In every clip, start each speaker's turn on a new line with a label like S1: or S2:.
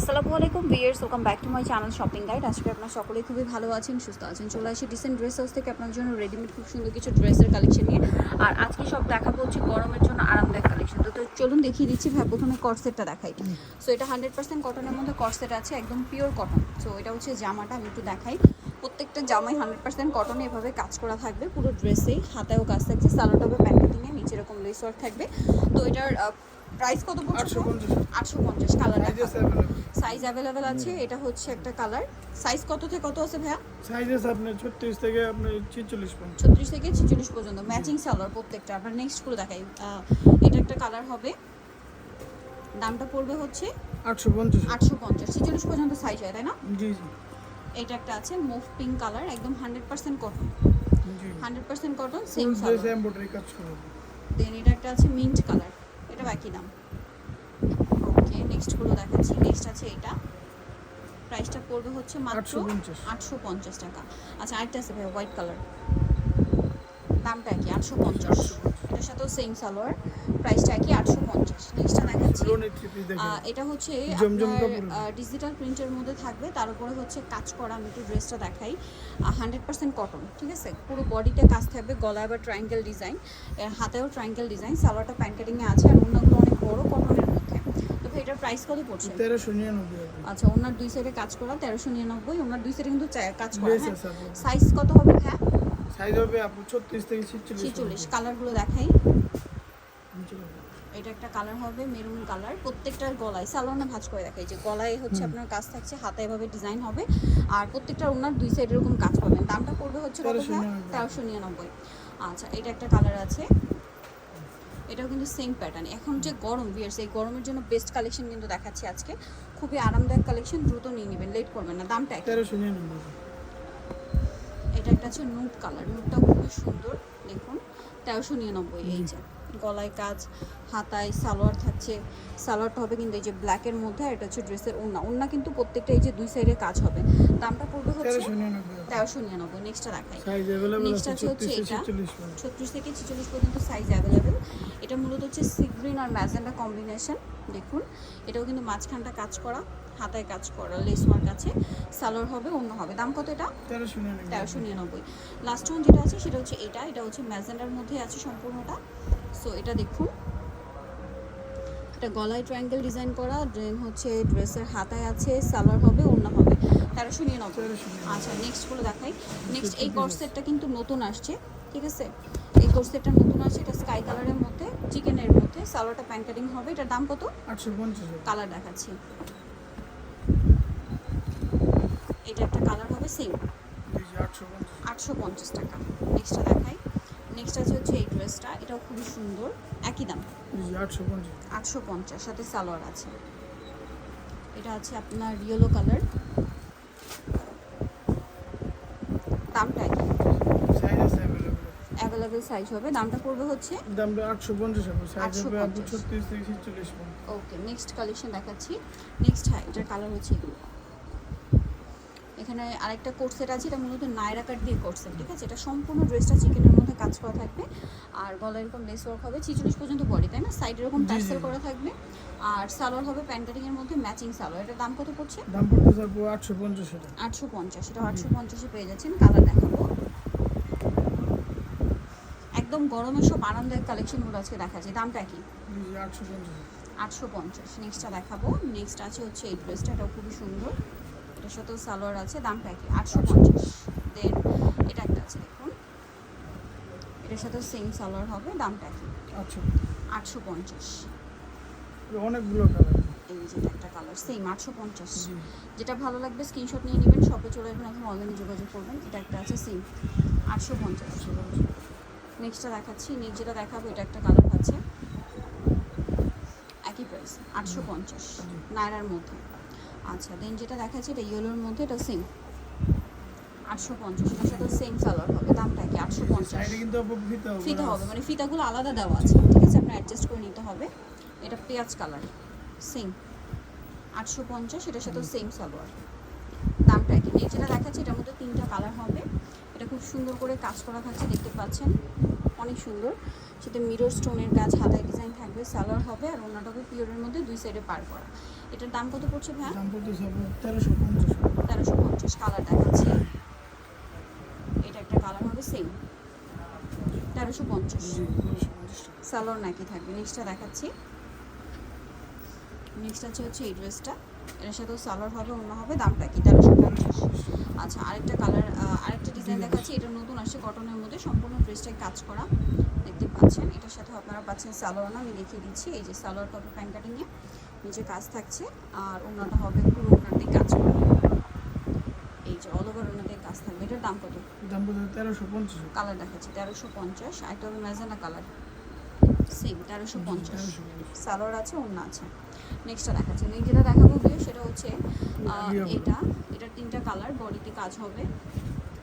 S1: আসসালামু আলাইকুম viewers, welcome back to my channel shopping guide. আজকে আপনারা সকলেই খুবই ভালো আছেন, সুস্থ আছেন। চলে আসি ডিসেন্ট ড্রেস হাউস থেকে আপনার জন্য রেডিমেড খুব সুন্দর কিছু ড্রেসের কালেকশন নিয়ে। আর আজকে সব দেখাবো হচ্ছে গরমের জন্য আরামদায়ক কালেকশন। তো চলুন দেখিয়ে দিচ্ছি। ভাই প্রথমে কটসেটটা দেখাই। সো এটা 100% কটনের মধ্যে কটসেট আছে, একদম পিওর কটন। সো এটা হচ্ছে জামাটা, আমি একটু দেখাই। প্রত্যেকটা জামাই 100% কটনে এভাবে কাজ করা থাকবে, পুরো ড্রেসেই হাতেও কাজ থাকছে, সালোয়ার হবে প্যান্ট কাটিংয়ে, নিচে এরকম লেস ওয়ার্ক থাকবে। তো এটার প্রাইস কত পড়ছে? 850। কালার সাইজ অ্যাভেলেবেল আছে। এটা হচ্ছে একটা কালার। সাইজ কত থেকে কত আছে ভাইয়া?
S2: সাইজ আছে আপনার 36 থেকে আপনার 46 পর্যন্ত।
S1: 36 থেকে 46 পর্যন্ত ম্যাচিং সালোয়ার প্রত্যেকটা। আপনার নেক্সট গুলো দেখাই। এটা একটা কালার হবে, দামটা পড়বে হচ্ছে
S2: 850
S1: 46 পর্যন্ত সাইজ হয়, তাই না?
S2: জি জি।
S1: এটা একটা আছে মুভ পিঙ্ক কালার, একদম 100% কটন।
S2: জি
S1: 100% কটন, সেম
S2: ফুল
S1: সালোয়ার।
S2: ড্রেস এমব্রয়ডারি কাজ করা।
S1: দেন এটা একটা আছে মিন্ট কালার, এটা একই দাম। ওকে, নেক্সট গুলো দেখাচ্ছি। নেক্সট আছে এটা, প্রাইসটা পড়বে হচ্ছে মাত্র 850 টাকা। আচ্ছা, আরেকটা আছে ভাই হোয়াইট কালার, দামটা একই 850। এটার সাথেও সেম সালোয়ার, প্রাইসটা একই 850। নেক্সটটা দেখাচ্ছি। এটা হচ্ছে আপনার ডিজিটাল প্রিন্টের মধ্যে থাকবে, তার উপরে হচ্ছে কাজ করা। আমি একটু ড্রেসটা দেখাই। 100% কটন, ঠিক আছে। পুরো বডিতে কাজ থাকবে, গলায় আবার ট্রায়াঙ্গেল ডিজাইন, হাতেও ট্রায়াঙ্গেল ডিজাইন, সালোয়ারটা প্যান্ট কাটিংয়ে আছে, আর অন্যগুলো অনেক বড় কটনের মধ্যে। তো এটার প্রাইস কত পড়ছে?
S2: 1399।
S1: আচ্ছা, ওনার দুই সাইডে কাজ করা 1399। ওনার দুই সাইডে কিন্তু কাজ করা। সাইজ কত হবে হ্যাঁ?
S2: সাইজ হবে আপু 36 থেকে
S1: 46। কালারগুলো দেখাই। এটা একটা কালার হবে মেরুন কালার, প্রত্যেকটার গলায় সালোয়ার না ভাঁজ করে দেখাই, যে গলায় হচ্ছে আপনার কাজ থাকছে, হাতে এভাবে ডিজাইন হবে, আর প্রত্যেকটার ওনার দুই সাইড এরকম কাজ পাবেন। দামটা পড়বে হচ্ছে কত? 1399। আচ্ছা, এটা একটা কালার আছে, এটাও কিন্তু সেম প্যাটার্ন। এখন যে গরম ভিউয়ার্স, এই গরমের জন্য বেস্ট কালেকশন কিন্তু দেখাচ্ছি আজকে, খুবই আরামদায়ক কালেকশন, দ্রুত নিয়ে নেবেন, লেট করবেন না। দামটা
S2: 1399।
S1: এটা একটা আছে নুট কালার, নুটটা খুবই সুন্দর, দেখুন 1399। এই যে গলায় কাজ, হাতায় সালোয়ার থাকছে, সালোয়ারটা হবে কিন্তু এই যে ব্ল্যাকের মধ্যে, আর এটা হচ্ছে ড্রেসের ওড়না। ওড়না কিন্তু প্রত্যেকটা এই যে দুই সাইডে কাজ হবে। দামটা পড়বে হচ্ছে 1399। নেক্সটটা দেখাই। নেক্সট আছে হচ্ছে এটা 36 থেকে 46 পর্যন্ত সাইজ অ্যাভেলেবেল। এটা মূলত হচ্ছে সি গ্রিন আর ম্যাজেন্ডা কম্বিনেশন। দেখুন, এটাও কিন্তু মাঝখানটা কাজ করা, হাতায় কাজ করা, লেস ওয়ার্ক আছে, সালোয়ার হবে, অন্য হবে। দাম কত এটা? 1399। লাস্ট ওয়ান যেটা আছে সেটা হচ্ছে এটা হচ্ছে ম্যাজেন্ডার মধ্যে আছে সম্পূর্ণটা। সো এটা দেখুন, এটা গলায় ট্রায়াঙ্গেল ডিজাইন করা, দেন হচ্ছে ড্রেসের হাতায় আছে, সালোয়ার হবে, অন্য হবে। 1399। আচ্ছা, নেক্সটগুলো দেখাই। নেক্সট এই কর্সেটটা কিন্তু নতুন আসছে, ঠিক আছে। এই কোর্সেটটা নতুন আছে, এটা স্কাই কালারের মধ্যে, চিকেনের মধ্যে, সালোয়ারটা প্যান্ট কাটিং হবে। এটার দাম কত?
S2: 850।
S1: কালার দেখাচ্ছি। এটা একটা কালার হবে সেম, 850 টাকা। নেক্সটটা দেখাই। নেক্সট আছে হচ্ছে এই ড্রেসটা, এটাও খুবই সুন্দর, একই দাম 850, সাথে সালোয়ার আছে। এটা আছে আপনার ইয়েলো কালার, দামটা একই, অ্যাভেলেবেল সাইজ হবে। দামটা পড়বে হচ্ছে
S2: দামটা 850 হবে। সাইজ হবে আপু 36 থেকে 46 পর্যন্ত।
S1: ওকে, নেক্সট কালেকশন দেখাচ্ছি। নেক্সট হ্যাঁ, এটার কালার হচ্ছে এগুলো। এখানে আরেকটা কোর্সেট আছে, এটা মূলত নায়রা কাট দিয়ে কোর্সেট, ঠিক আছে। এটা সম্পূর্ণ ড্রেসটা চিকেনের মধ্যে কাজ করা থাকবে, আর গলায় এরকম লেস ওয়ার্ক হবে, 46 পর্যন্ত বডি, তাই না? সাইড এরকম টার্সেল করা থাকবে, আর সালোয়ার হবে প্যান্ট কাটিং এর মধ্যে ম্যাচিং সালোয়ার। এটার দাম কত পড়ছে?
S2: দাম পড়ছে আপু 850 টাকা।
S1: 850। এটা 850 এ পেয়ে যাচ্ছেন। কালার দেখাবো। একদম গরমের সব আরামদায়ক কালেকশনগুলো আজকে দেখাচ্ছি। দামটা কি? 850। নেক্সটটা দেখাবো। নেক্সট আছে হচ্ছে এই ড্রেসটা, এটাও খুবই সুন্দর, এটার সাথেও সালোয়ার আছে, দামটা কি? 850। দেন এটা একটা আছে, দেখুন, এটার সাথেও সেম সালোয়ার হবে, দামটা কি? 850।
S2: অনেকগুলো কালার।
S1: এই যে একটা কালার সেম 850। যেটা ভালো লাগবে স্ক্রিনশট নিয়ে নেবেন, শপে চলে আসবেন অথবা অনলাইনে যোগাযোগ করবেন। এটা একটা আছে সেম 850। নেক্সটটা দেখাচ্ছি। নেক্সট যেটা দেখাবো, এটা একটা কালার আছে, একই প্রাইস 850 নায়রার মধ্যে। আচ্ছা, দেন যেটা দেখাচ্ছি এটা ইয়েলোর মধ্যে, এটা সেম 850। এটার সাথে সেম সালোয়ার হবে, দামটা কি? 850।
S2: এটা কিন্তু
S1: ফিতা হবে, মানে ফিতাগুলো আলাদা দেওয়া আছে, ঠিক আছে, আপনার অ্যাডজাস্ট করে নিতে হবে। এটা পেঁয়াজ কালার, সেম 850। এটার সাথে সেম সালোয়ার, দামটা কি? যেটা দেখাচ্ছি এটার মধ্যে 3টা কালার হবে। এটা খুব সুন্দর করে কাজ করা থাকছে, দেখতে পাচ্ছেন, অনেক সুন্দর। সাথে মিরর স্টোনের কাজ, হাতায় ডিজাইন থাকবে, সালোয়ার হবে আর ওনাটা হবে পিওরের মধ্যে দুই সাইডে পার করা। এটার দাম কত পড়ছে ভাইয়া?
S2: দাম পড়তেছে আপনার 1350
S1: 1350। কালার দেখাচ্ছি, এটা একটা কালার হবে সেম 1350।
S2: জি 1350 টাকা।
S1: সালোয়ার নাকি থাকবে। নেক্সটটা দেখাচ্ছি, নেক্সট হচ্ছে এই ড্রেসটা, এর সাথেও সালোয়ার হবে, অন্য হবে, দামটা কি 1350। আচ্ছা আরেকটা কালার, আরেকটা ডিজাইন দেখাচ্ছি, এটা নতুন আসছে কটনের মধ্যে, সম্পূর্ণ ড্রেসটাই কাজ করা দেখতে পাচ্ছেন। এটার সাথে আপনারা পাচ্ছেন সালোয়ার, আমি দেখিয়ে দিচ্ছি, এই যে সালোয়ার হবে প্যান্ট কাটিংয়ে, নিচে কাজ থাকছে আর ওনাটা হবে পুরো ওনাতে কাজ করা, এই যে অল ওভার ওনাতে কাজ থাকবে। এটার দাম কত?
S2: দাম পড়তেছে 1350 টাকা।
S1: কালার দেখাচ্ছি 1350। আরেকটা হবে ম্যাজেন্টা কালার, সেম 1350। সালোয়ার আছে, ওড়না আছে। নেক্সটটা দেখাচ্ছি, নেক্সট যেটা দেখাবো ভিউ সেটা হচ্ছে এটার তিনটা কালার, বডিতে কাজ হবে,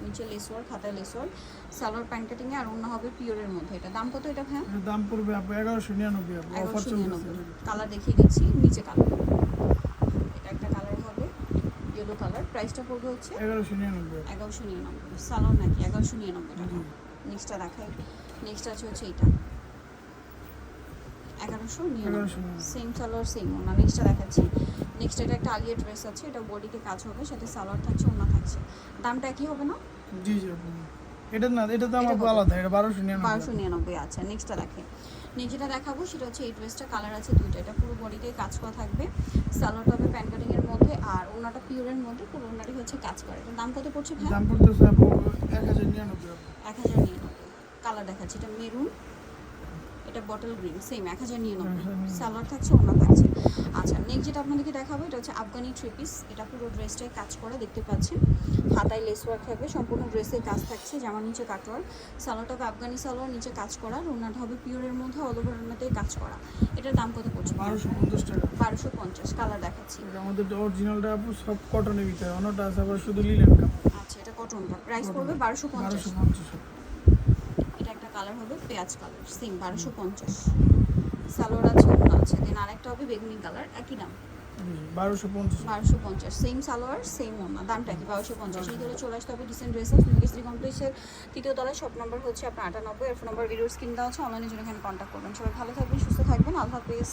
S1: নিচে লেসওয়ার, খাতায় লেসওয়ার, সালোয়ার প্যান্ট কাটিংয়ে আর ওড়না হবে পিওরের মধ্যে। এটা দাম কত এটা ভাইয়া?
S2: এর দাম পড়বে আপনার 1199 আপু, অফার চলতেছে।
S1: 1199। কালার দেখিয়ে দিচ্ছি, নিচে কালার, এটা একটা কালার হবে ইয়েলো কালার, প্রাইসটা পড়বে হচ্ছে
S2: 1199 আপু।
S1: 1199। সালোয়ার নাকি 1199 টাকা। নেক্সটটা দেখাই, নেক্সট আছে হচ্ছে এইটা 1199। সেম সালোয়ার সেম ওনা। নেক্সটটা দেখাচ্ছি, নেক্সট এটা একটা আলিয়া ড্রেস আছে, এটা বডিতে কাজ হবে, সাথে সালোয়ার থাকছে, ওনা থাকছে, দামটা একই হবে না?
S2: জি জি আপু। এটা না, এটা দাম
S1: এটা
S2: আপু
S1: কত?
S2: আলাদা, এটা 1299।
S1: 1299। আচ্ছা নেক্সটটা দেখে, নেক্সট যেটা দেখাবো সেটা হচ্ছে এই ড্রেসটা, কালার আছে দুইটা, এটা পুরো বডিতে কাজ করা থাকবে, সালোয়ারটা হবে প্যান্ট কাটিংয়ের মধ্যে আর ওনাটা পিওরের মধ্যে, পুরো ওনাটি হচ্ছে কাজ করা। এটার দাম কত পড়ছে ভাই?
S2: দাম পড়তেছে আপু 1099 আপু।
S1: 1099। কালার দেখাচ্ছি, এটা মেরুন, এটা বটল গ্রিন, সেম 1099। সালোয়ার থাকছে, ওনা থাকছে। আচ্ছা নেক্সট যেটা আপনাদেরকে দেখাবো এটা হচ্ছে আফগানি থ্রি পিস, এটা পুরো ড্রেসটাই কাজ করা দেখতে পাচ্ছেন, হাতায় লেস ওয়ার্ক থাকবে, সম্পূর্ণ ড্রেসে কাজ থাকছে, জামার নিচে কাটওয়ার, সালোয়ারটা হবে আফগানি সালোয়ার, নিচে কাজ করা, ওনাটা হবে পিওরের মধ্যে, অল ওভার ওনাতেই কাজ করা। এটার দাম কত পড়ছে?
S2: 1250 টাকা।
S1: 1250। কালার দেখাচ্ছি,
S2: এটা আমাদের অরিজিনালটা আপু সব কটনের ভিতরে, অন্যটা আছে আবার শুধু লিলেন কাপড়।
S1: আচ্ছা এটা কটনটা, প্রাইস পড়বে 1250।
S2: 1250
S1: এটা একটা কালার হবে পেঁয়াজ কালার, সেম 1250। সালোয়ার আছে, ওড়না আছে, দেন আরেকটা হবে বেগুনি কালার, একই দাম
S2: 1250।
S1: 1250। সেম সালোয়ার সেম ওড়না, দামটা কি 1250। এই ধরে চলে আসতে হবে ডিসেন্ট ড্রেসেস শ্রী কমপ্লেক্সের তৃতীয় তলায়, শপ নম্বর হচ্ছে আপনার 98, আর ফোন নম্বর ভিডিওর স্ক্রিন দেওয়া আছে, অনলাইনে জন্য এখানে কন্ট্যাক্ট করবেন। সবাই ভালো থাকবেন, সুস্থ থাকবেন, আল্লাহ হাফেজ।